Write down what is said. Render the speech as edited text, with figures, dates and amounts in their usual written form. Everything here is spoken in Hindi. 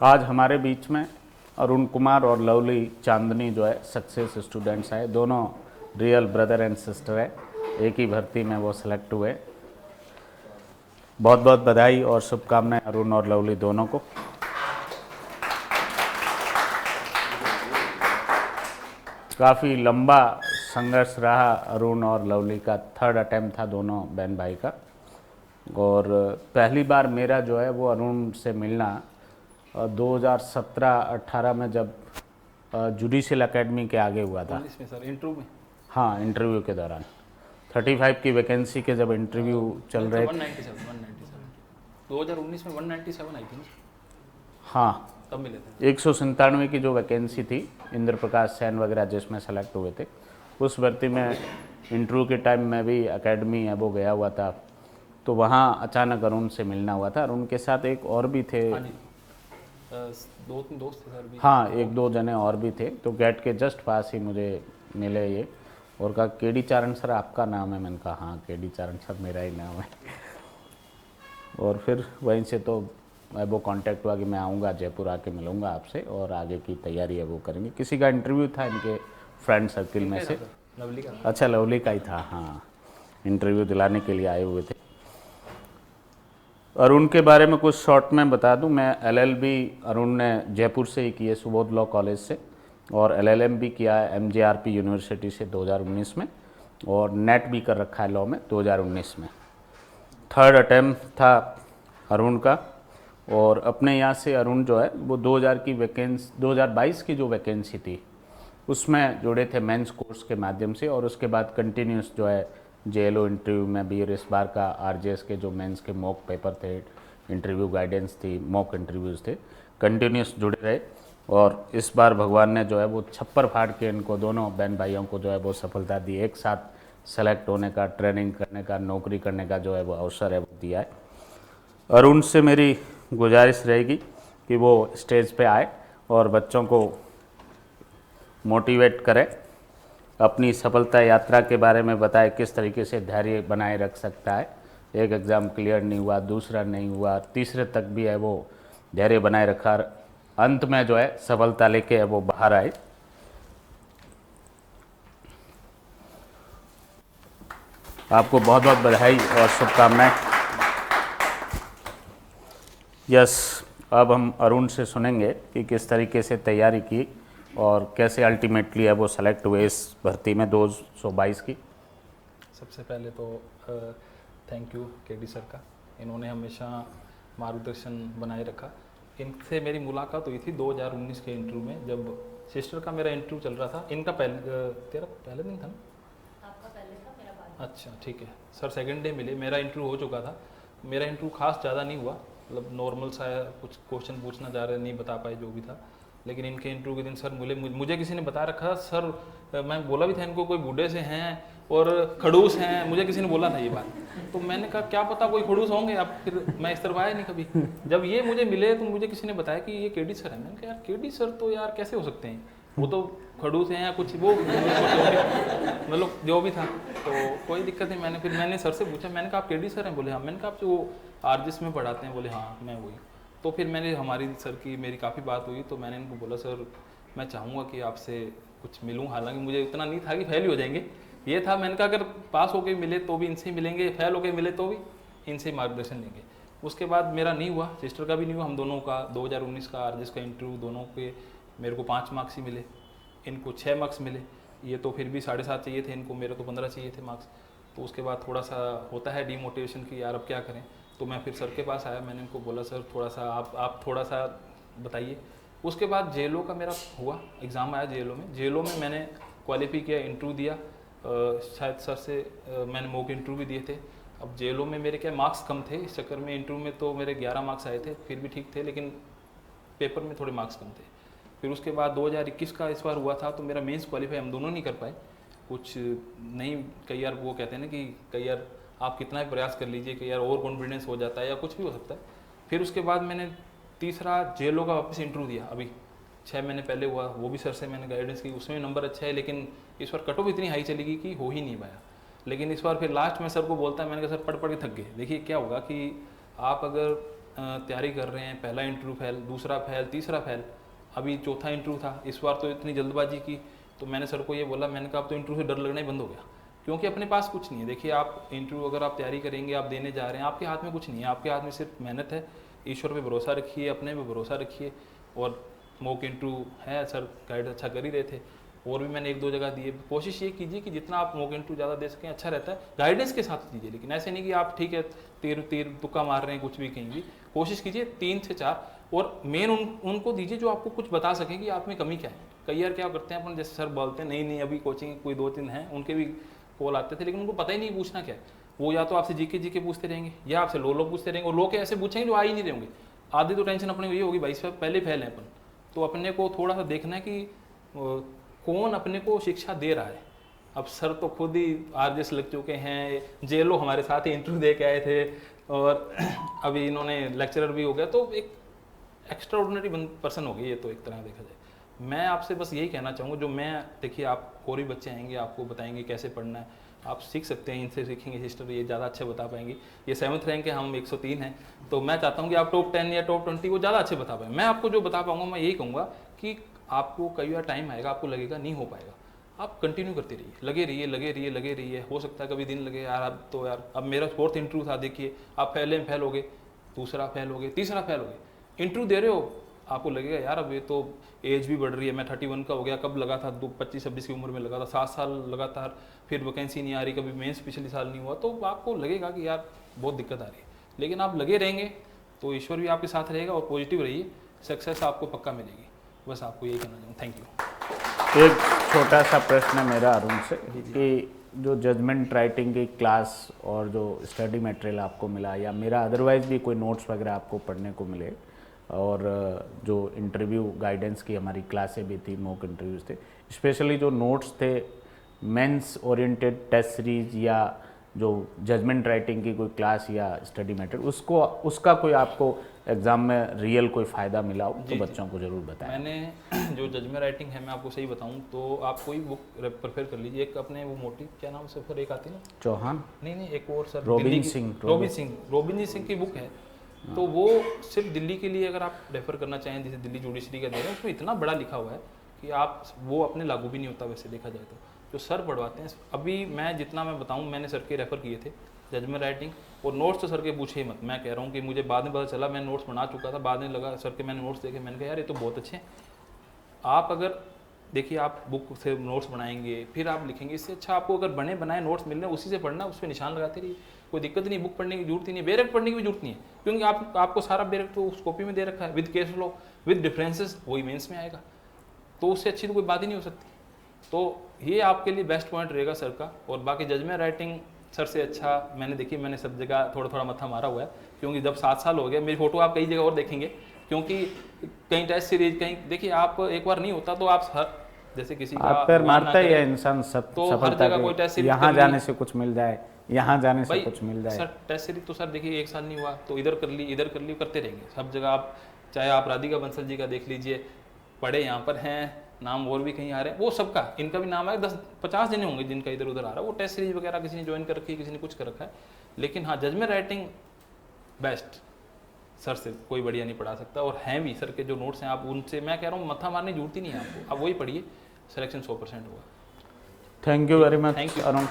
आज हमारे बीच में अरुण कुमार और लवली चांदनी जो है सक्सेस स्टूडेंट्स हैं। दोनों रियल ब्रदर एंड सिस्टर है, एक ही भर्ती में वो सिलेक्ट हुए। बहुत बहुत बधाई और शुभकामनाएं अरुण और लवली दोनों को। काफ़ी लंबा संघर्ष रहा अरुण और लवली का। थर्ड अटेम्प्ट था दोनों बहन भाई का। और पहली बार मेरा जो है वो अरुण से मिलना 2017-18 में जब जुडिशियल एकेडमी के आगे हुआ था। में सर इंटरव्यू में? हाँ, इंटरव्यू के दौरान 35 की वैकेंसी के जब इंटरव्यू चल रहे थे। 197 2019 में 197 आई थी। हाँ, तब मिले थे। 197 की जो वैकेंसी थी, इंद्र प्रकाश सैन वगैरह जिसमें सेलेक्ट हुए थे, उस भर्ती में इंटरव्यू के टाइम में भी एकेडमी है वो गया हुआ था। तो वहाँ अचानक अरुण से मिलना हुआ था। अरुण के साथ एक और भी थे। हाँ जी, 2-3 दोस्त थे सर भी। हाँ, 1-2 जने और भी थे। तो गेट के जस्ट पास ही मुझे मिले ये और कहा केडी चारण सर आपका नाम है। मैंने कहा हाँ, केडी चारण सर मेरा ही नाम है। और फिर वहीं से तो वो कांटेक्ट हुआ कि मैं आऊँगा, जयपुर आके मिलूँगा आपसे और आगे की तैयारी है वो करेंगे। किसी का इंटरव्यू था इनके फ्रेंड सर्किल में से। लवली का। अच्छा, लवली का ही था। हाँ, इंटरव्यू दिलाने के लिए आए हुए थे। अरुण के बारे में कुछ शॉर्ट में बता दूं। मैं LLB अरुण ने जयपुर से ही की है, सुबोध लॉ कॉलेज से, और LLM भी किया है MJRP यूनिवर्सिटी से 2019 में, और नेट भी कर रखा है लॉ में 2019 में। थर्ड अटेम्प्ट था अरुण का। और अपने यहाँ से अरुण जो है वो 2022 की जो वैकेंसी थी उसमें जुड़े थे मेंस कोर्स के माध्यम से, और उसके बाद कंटिन्यूस जो है JLO इंटरव्यू में भी, और इस बार का RJS के जो मेंस के मॉक पेपर थे, इंटरव्यू गाइडेंस थी, मॉक इंटरव्यूज़ थे, कंटिन्यूस जुड़े रहे। और इस बार भगवान ने जो है वो छप्पर फाड़ के इनको दोनों बहन भाइयों को जो है वो सफलता दी। एक साथ सेलेक्ट होने का, ट्रेनिंग करने का, नौकरी करने का जो है वो अवसर है वो दिया है। अरुण से मेरी गुजारिश रहेगी कि वो स्टेज पे आए और बच्चों को मोटिवेट करें, अपनी सफलता यात्रा के बारे में बताए, किस तरीके से धैर्य बनाए रख सकता है। एक एग्ज़ाम क्लियर नहीं हुआ, दूसरा नहीं हुआ, तीसरे तक भी है वो धैर्य बनाए रखा, अंत में जो है सफलता लेके है वो बाहर आए। आपको बहुत बहुत बधाई और शुभकामनाएं। यस, अब हम अरुण से सुनेंगे कि किस तरीके से तैयारी की और कैसे अल्टीमेटली है वो सेलेक्ट हुए इस भर्ती में 222 की। सबसे पहले तो थैंक यू केडी सर का। इन्होंने हमेशा मार्गदर्शन बनाए रखा। इनसे मेरी मुलाकात हुई थी 2019 के इंटरव्यू में, जब सिस्टर का मेरा इंटरव्यू चल रहा था। इनका तेरा पहले दिन था ना? आपका पहले था, मेरा बाद में। अच्छा ठीक है सर, सेकंड डे मिले। मेरा इंटरव्यू हो चुका था। मेरा इंटरव्यू खास ज़्यादा नहीं हुआ, मतलब नॉर्मल सा है, कुछ क्वेश्चन पूछना जा रहे, नहीं बता पाए जो भी था। लेकिन इनके इंटरव्यू के दिन सर मुझे किसी ने बता रखा था सर, मैं बोला भी था इनको कोई बूढ़े से हैं और खड़ूस हैं, मुझे किसी ने बोला था ये बात। तो मैंने कहा क्या पता कोई खड़ूस होंगे। अब फिर मैं इस तरफ आया नहीं कभी। जब ये मुझे मिले तो मुझे किसी ने बताया कि ये केडी सर है। मैंने कहा यार केडी सर तो यार कैसे हो सकते हैं, वो तो खड़ूस हैं या कुछ वो मतलब जो भी था। तो कोई दिक्कत नहीं। मैंने सर से पूछा, मैंने कहा आप केडी सर हैं? बोले हाँ। मैंने कहा आप जो RJS में पढ़ाते हैं? बोले हाँ मैं वही। तो फिर मैंने हमारी सर की मेरी काफ़ी बात हुई, तो मैंने इनको बोला सर मैं चाहूँगा कि आपसे कुछ मिलूँ। हालांकि मुझे इतना नहीं था कि फेल ही हो जाएंगे, ये था। मैंने कहा अगर पास होके मिले तो भी इनसे ही मिलेंगे, फेल होके मिले तो भी इनसे ही मार्गदर्शन लेंगे। उसके बाद मेरा नहीं हुआ, सिस्टर का भी नहीं हुआ। हम दोनों का 2019 का RJS का इंटरव्यू, दोनों के मेरे को 5 मार्क्स ही मिले, इनको 6 मार्क्स मिले। ये तो फिर भी 7.5 चाहिए थे इनको, मेरे तो 15 चाहिए थे मार्क्स। तो उसके बाद थोड़ा सा होता है डीमोटिवेशन की यार अब क्या करें। तो मैं फिर सर के पास आया, मैंने इनको बोला सर थोड़ा सा आप थोड़ा सा बताइए। उसके बाद JLO का मेरा हुआ, एग्ज़ाम आया JLO में। JLO में मैंने क्वालिफाई किया, इंटरव्यू दिया। शायद सर से मैंने मॉक इंटरव्यू भी दिए थे। अब JLO में मेरे क्या मार्क्स कम थे, इस चक्कर में इंटरव्यू में तो मेरे 11 मार्क्स आए थे, फिर भी ठीक थे, लेकिन पेपर में थोड़े मार्क्स कम थे। फिर उसके बाद 2021 का इस बार हुआ था, तो मेरा मेंस क्वालिफाई हम दोनों नहीं कर पाए। कुछ नहीं, कई बार वो कहते हैं ना कि कई बार आप कितना भी प्रयास कर लीजिए, कई बार ओवर कॉन्फिडेंस हो जाता है या कुछ भी हो सकता है। फिर उसके बाद मैंने तीसरा JLO का वापस इंटरव्यू दिया, अभी 6 महीने पहले हुआ। वो भी सर से मैंने गाइडेंस की, उसमें नंबर अच्छा है, लेकिन इस बार कट ऑफ इतनी हाई चली गई कि हो ही नहीं पाया। लेकिन इस बार फिर लास्ट में सर को बोलता है, मैंने कहा सर पढ़ के थक गए। देखिए क्या होगा कि आप अगर तैयारी कर रहे हैं, पहला इंटरव्यू फेल, दूसरा फेल, तीसरा फेल, अभी चौथा इंटरव्यू था। इस बार तो इतनी जल्दबाजी की, तो मैंने सर को ये बोला, मैंने कहा अब तो इंटरव्यू से डर लगना ही बंद हो गया, क्योंकि अपने पास कुछ नहीं है। देखिए आप इंटरव्यू अगर आप तैयारी करेंगे, आप देने जा रहे हैं, आपके हाथ में कुछ नहीं है, आपके हाथ में सिर्फ मेहनत है। ईश्वर पे भरोसा रखिए, अपने पे भरोसा रखिए। और मॉक इंटरव्यू है, सर गाइड अच्छा कर ही रहे थे, और भी मैंने 1-2 जगह दिए। कोशिश ये कीजिए कि जितना आप मॉक इंटरव्यू ज़्यादा दे सकें अच्छा रहता है, गाइडेंस के साथ दीजिए। लेकिन ऐसे नहीं कि आप ठीक है तीर तुक्का मार रहे हैं, कुछ भी कहेंगे। कोशिश कीजिए 3 से 4, और मेन उनको दीजिए जो आपको कुछ बता सकें कि आप में कमी क्या है। कई बार क्या करते हैं अपन, जैसे सर बोलते हैं नहीं अभी कोचिंग कोई 2-3 हैं, उनके भी कॉल आते थे, लेकिन उनको पता ही नहीं पूछना क्या है। वो या तो आपसे जीके पूछते रहेंगे, या आपसे लो पूछते रहेंगे, और लो के ऐसे पूछेंगे जो आ ही नहीं रहेंगे। आधी तो टेंशन अपने को ये होगी, भाई साहब पहले फैल है अपन, तो अपने को थोड़ा सा देखना है कि कौन अपने को शिक्षा दे रहा है। अब सर तो खुद ही आरजेस लग चुके हैं, जेलो हमारे साथ ही इंटरव्यू दे के आए थे, और अभी इन्होंने लेक्चरर भी हो गया, तो एक एक्स्ट्रा ऑर्डिनरी पर्सन हो गई ये तो एक तरह देखा जाए। मैं आपसे बस यही कहना चाहूँगा, जो मैं देखिए आप और भी बच्चे आएंगे, आपको बताएंगे कैसे पढ़ना है, आप सीख सकते हैं, इनसे सीखेंगे हिस्ट्री, ये ज़्यादा अच्छे बता पाएंगे। ये 7th रैंक है, हम 103 हैं, तो मैं चाहता हूँ कि आप टॉप 10 या टॉप 20 वो ज़्यादा अच्छे बता पाएँ। मैं आपको जो बता पाऊँगा, मैं यही कहूँगा कि आपको कई बार टाइम आएगा, आपको लगेगा नहीं हो पाएगा, आप कंटिन्यू करते रहिए, लगे रहिए। हो सकता है कभी दिन लगे, यार अब तो यार, अब मेरा 4th इंटरव्यू था, देखिए आप पहले में फेल हो गए, दूसरा फेल हो गए, तीसरा फेल हो गए, इंटरव्यू दे रहे हो, आपको लगेगा यार अब ये तो एज भी बढ़ रही है, मैं 31 का हो गया, कब लगा था 25-26 की उम्र में लगा था, 7 साल लगातार, फिर वैकेंसी नहीं आ रही, कभी मेंस पिछले साल नहीं हुआ, तो आपको लगेगा कि यार बहुत दिक्कत आ रही है। लेकिन आप लगे रहेंगे तो ईश्वर भी आपके साथ रहेगा, और पॉजिटिव रहिए, सक्सेस आपको पक्का मिलेगी। बस आपको यही कहना चाहूँ। Thank you. एक छोटा सा प्रश्न है मेरा अरुण से कि जो जजमेंट राइटिंग की क्लास और जो स्टडी मटेरियल आपको मिला, या मेरा अदरवाइज भी कोई नोट्स वगैरह आपको पढ़ने को मिले, और जो इंटरव्यू गाइडेंस की हमारी क्लासें भी थी, मॉक इंटरव्यूज़ थे, स्पेशली जो नोट्स थे मेंस ओरिएंटेड टेस्ट सीरीज या जो जजमेंट राइटिंग की कोई क्लास या स्टडी मटेरियल, उसका कोई आपको एग्ज़ाम में रियल कोई फ़ायदा मिला हो तो बच्चों को ज़रूर बताएं। मैंने जो जजमेंट राइटिंग है, मैं आपको सही बताऊं तो आप कोई बुक प्रेफर कर लीजिए। एक अपने वो मोटी क्या नाम से फिर एक आती है ना, चौहान, नहीं एक और सर, रोबिन सिंह की बुक है। तो वो सिर्फ दिल्ली के लिए अगर आप रेफर करना चाहें, जैसे दिल्ली जुडिशरी का दे रहे हैं, उसमें इतना बड़ा लिखा हुआ है कि आप वो अपने लागू भी नहीं होता वैसे देखा जाए तो। जो सर पढ़वाते हैं, अभी मैं जितना मैं बताऊं, मैंने सर के रेफ़र किए थे जजमेंट राइटिंग, और नोट्स तो सर के पूछे ही मत। मैं कह रहा हूँ कि मुझे बाद में पता चला, मैं नोट्स बना चुका था, बाद में लगा सर के, मैंने नोट्स देखे, मैंने कहा यार ये तो बहुत अच्छे हैं। आप अगर देखिए आप बुक से नोट्स बनाएंगे, फिर आप लिखेंगे, इससे अच्छा आपको अगर बने बनाए नोट्स मिल रहे हैं उसी से पढ़ना, उस पर निशान लगाते रहिए, कोई दिक्कत नहीं, बुक पढ़ने की जरूरत ही नहीं, बेरेक्ट पढ़ने की भी जरूरत नहीं है, क्योंकि आपको सारा बेरेक्ट तो उस कॉपी में दे रखा है, with case law, with differences, वही मेंस में आएगा, तो उससे अच्छी तो कोई बात ही नहीं हो सकती। तो ये आपके लिए बेस्ट पॉइंट रहेगा सर का। और बाकी जजमेंट राइटिंग सर से अच्छा मैंने सब जगह थोड़ा थोड़ा मत्था मारा हुआ है, क्योंकि जब 7 साल हो गए, मेरी फोटो आप कई जगह और देखेंगे, क्योंकि कहीं टेस्ट सीरीज कहीं देखिए, आप एक बार नहीं होता तो आप हर जैसे किसी का आप पैर मारता ही है इंसान, सब तो हर जगह कोई टेस्ट सीरीज, यहाँ जाने से कुछ मिल जाए, यहाँ जाने से कुछ मिल जाए। सर टेस्ट सीरीज तो सर देखिए 1 साल नहीं हुआ तो इधर कर ली करते रहेंगे सब जगह। आप चाहे आप राधिका बंसल जी का देख लीजिए, पढ़े यहाँ पर हैं, नाम और भी कहीं आ रहे हैं, वो सबका इनका भी नाम है, 10-50 जने होंगे जिनका इधर उधर आ रहा है, वो टेस्ट सीरीज वगैरह किसी ने ज्वाइन कर रखी है, किसी ने कुछ कर रखा है। लेकिन हाँ, जजमेंट राइटिंग बेस्ट, सर से कोई बढ़िया नहीं पढ़ा सकता। और हैं भी सर के जो नोट्स हैं, आप उनसे, मैं कह रहा हूँ मत्था मारने की जरूरत ही नहीं है आपको, आप वही पढ़िए, सिलेक्शन 100% होगा। Thank you very much Arun.